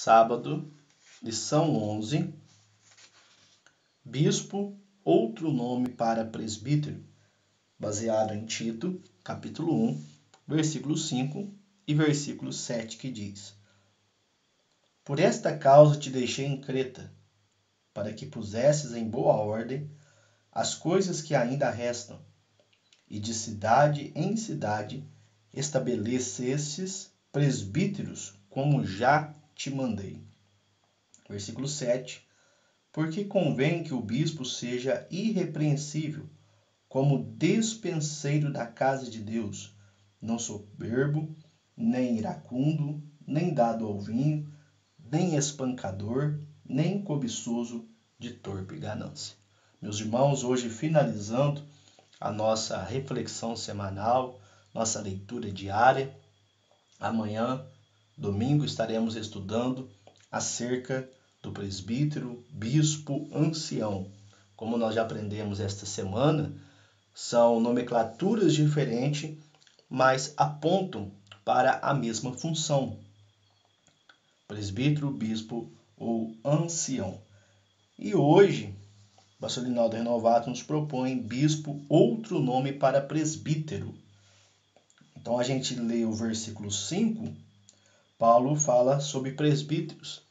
Sábado, lição 11. Bispo, outro nome para presbítero, baseado em Tito, capítulo 1, versículo 5 e versículo 7, que diz: Por esta causa te deixei em Creta, para que pusesses em boa ordem as coisas que ainda restam, e de cidade em cidade estabelecesses presbíteros, como já te mandei. Versículo 7. Porque convém que o bispo seja irrepreensível, como despenseiro da casa de Deus, não soberbo, nem iracundo, nem dado ao vinho, nem espancador, nem cobiçoso de torpe ganância. Meus irmãos, hoje finalizando a nossa reflexão semanal, nossa leitura diária. Amanhã, domingo, estaremos estudando acerca do presbítero, bispo, ancião. Como nós já aprendemos esta semana, são nomenclaturas diferentes, mas apontam para a mesma função: presbítero, bispo ou ancião. E hoje, o pastor Linaldo Renovato nos propõe bispo, outro nome para presbítero. Então a gente lê o versículo 5, Paulo fala sobre presbíteros.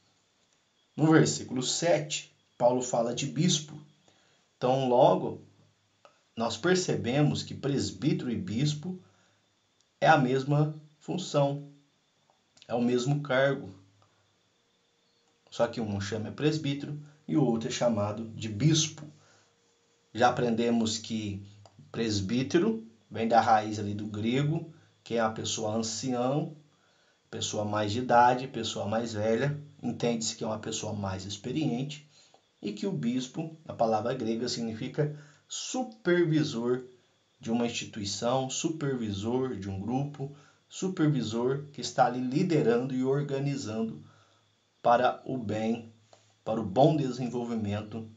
No versículo 7, Paulo fala de bispo. Então logo, nós percebemos que presbítero e bispo é a mesma função, é o mesmo cargo. Só que um chama presbítero e o outro é chamado de bispo. Já aprendemos que presbítero vem da raiz ali do grego, que é a pessoa ancião, pessoa mais de idade, pessoa mais velha, entende-se que é uma pessoa mais experiente, e que o bispo, na palavra grega, significa supervisor de uma instituição, supervisor de um grupo, supervisor que está ali liderando e organizando para o bem, para o bom desenvolvimento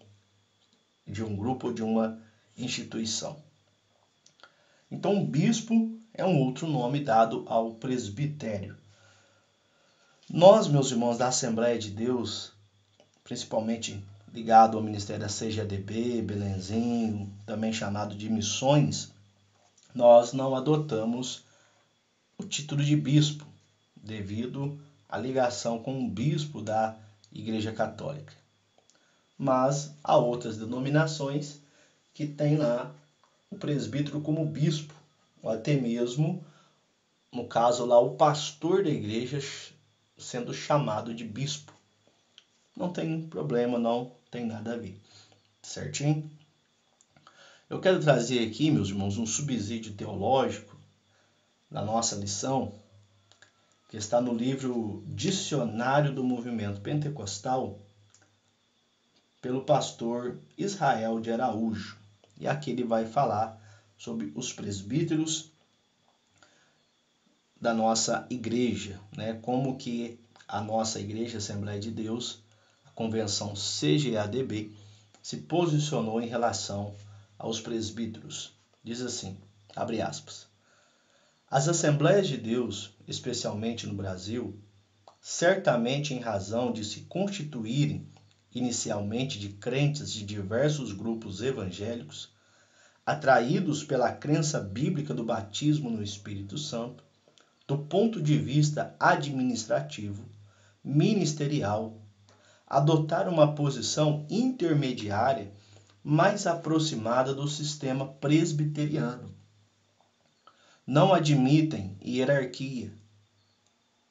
de um grupo ou de uma instituição. Então, bispo é um outro nome dado ao presbitério. Nós, meus irmãos da Assembleia de Deus, principalmente ligado ao Ministério da CGADB, Belenzinho, também chamado de Missões, nós não adotamos o título de bispo, devido à ligação com o bispo da Igreja Católica. Mas há outras denominações que têm lá o presbítero como bispo, ou até mesmo, no caso lá, o pastor da igreja sendo chamado de bispo. Não tem problema, não tem nada a ver. Certinho? Eu quero trazer aqui, meus irmãos, um subsídio teológico na nossa lição, que está no livro Dicionário do Movimento Pentecostal, pelo pastor Israel de Araújo. E aqui ele vai falar sobre os presbíteros da nossa igreja, né? Como que a nossa igreja, Assembleia de Deus, a convenção CGADB, se posicionou em relação aos presbíteros. Diz assim, abre aspas: As Assembleias de Deus, especialmente no Brasil, certamente em razão de se constituírem inicialmente de crentes de diversos grupos evangélicos, atraídos pela crença bíblica do batismo no Espírito Santo, do ponto de vista administrativo, ministerial, adotaram uma posição intermediária mais aproximada do sistema presbiteriano. Não admitem hierarquia,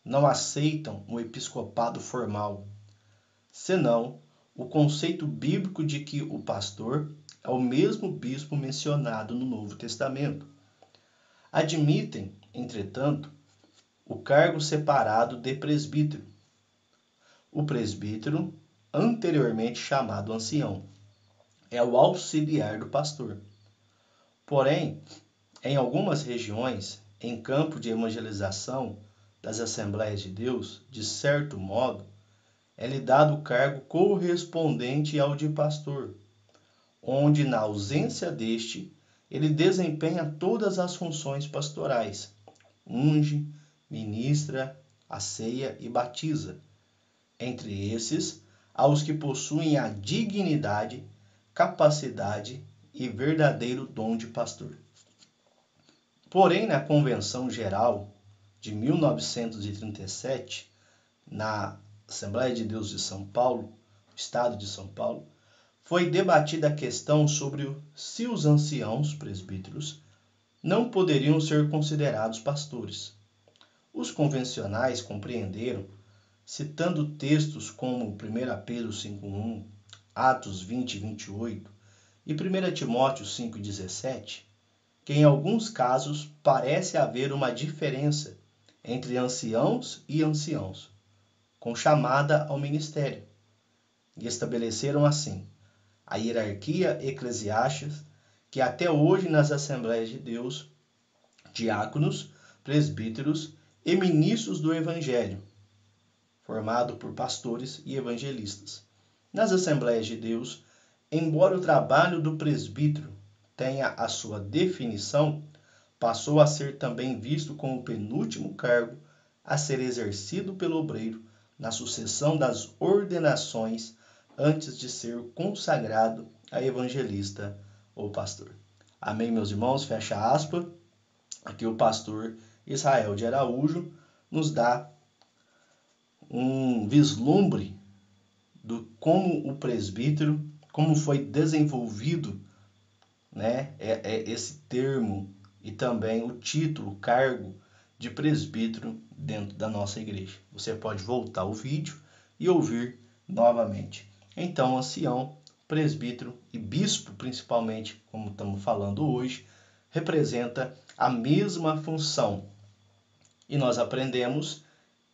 não aceitam o episcopado formal, senão o conceito bíblico de que o pastor é o mesmo bispo mencionado no Novo Testamento. Admitem, entretanto, o cargo separado de presbítero. O presbítero, anteriormente chamado ancião, é o auxiliar do pastor. Porém, em algumas regiões, em campo de evangelização das Assembleias de Deus, de certo modo, é-lhe dado o cargo correspondente ao de pastor, onde, na ausência deste, ele desempenha todas as funções pastorais, unge, ministra, aceia e batiza, entre esses, aos que possuem a dignidade, capacidade e verdadeiro dom de pastor. Porém, na Convenção Geral de 1937, na Assembleia de Deus de São Paulo, Estado de São Paulo, foi debatida a questão sobre se os anciãos presbíteros não poderiam ser considerados pastores. Os convencionais compreenderam, citando textos como 1 Pedro 5,1, Atos 20, 28 e 1 Timóteo 5,17, que em alguns casos parece haver uma diferença entre anciãos e anciãos, com chamada ao ministério, e estabeleceram assim a hierarquia eclesiástica que até hoje nas Assembleias de Deus, diáconos, presbíteros e ministros do Evangelho, formado por pastores e evangelistas. Nas Assembleias de Deus, embora o trabalho do presbítero tenha a sua definição, passou a ser também visto como o penúltimo cargo a ser exercido pelo obreiro na sucessão das ordenações antes de ser consagrado a evangelista ou pastor. Amém, meus irmãos? Fecha aspas. Aqui o pastor Israel de Araújo nos dá um vislumbre do como o presbítero, como foi desenvolvido, né, esse termo e também o título, o cargo de presbítero dentro da nossa igreja. Você pode voltar o vídeo e ouvir novamente. Então, ancião, presbítero e bispo, principalmente, como estamos falando hoje, representa a mesma função. E nós aprendemos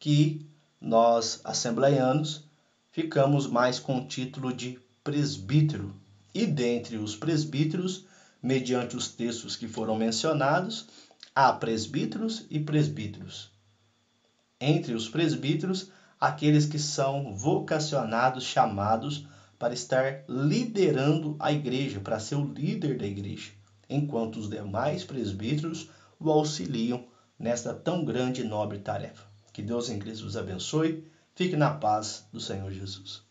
que nós, assembleianos, ficamos mais com o título de presbítero. E dentre os presbíteros, mediante os textos que foram mencionados, há presbíteros e presbíteros. Entre os presbíteros, aqueles que são vocacionados, chamados para estar liderando a igreja, para ser o líder da igreja, enquanto os demais presbíteros o auxiliam nesta tão grande e nobre tarefa. Que Deus em Cristo os abençoe. Fique na paz do Senhor Jesus.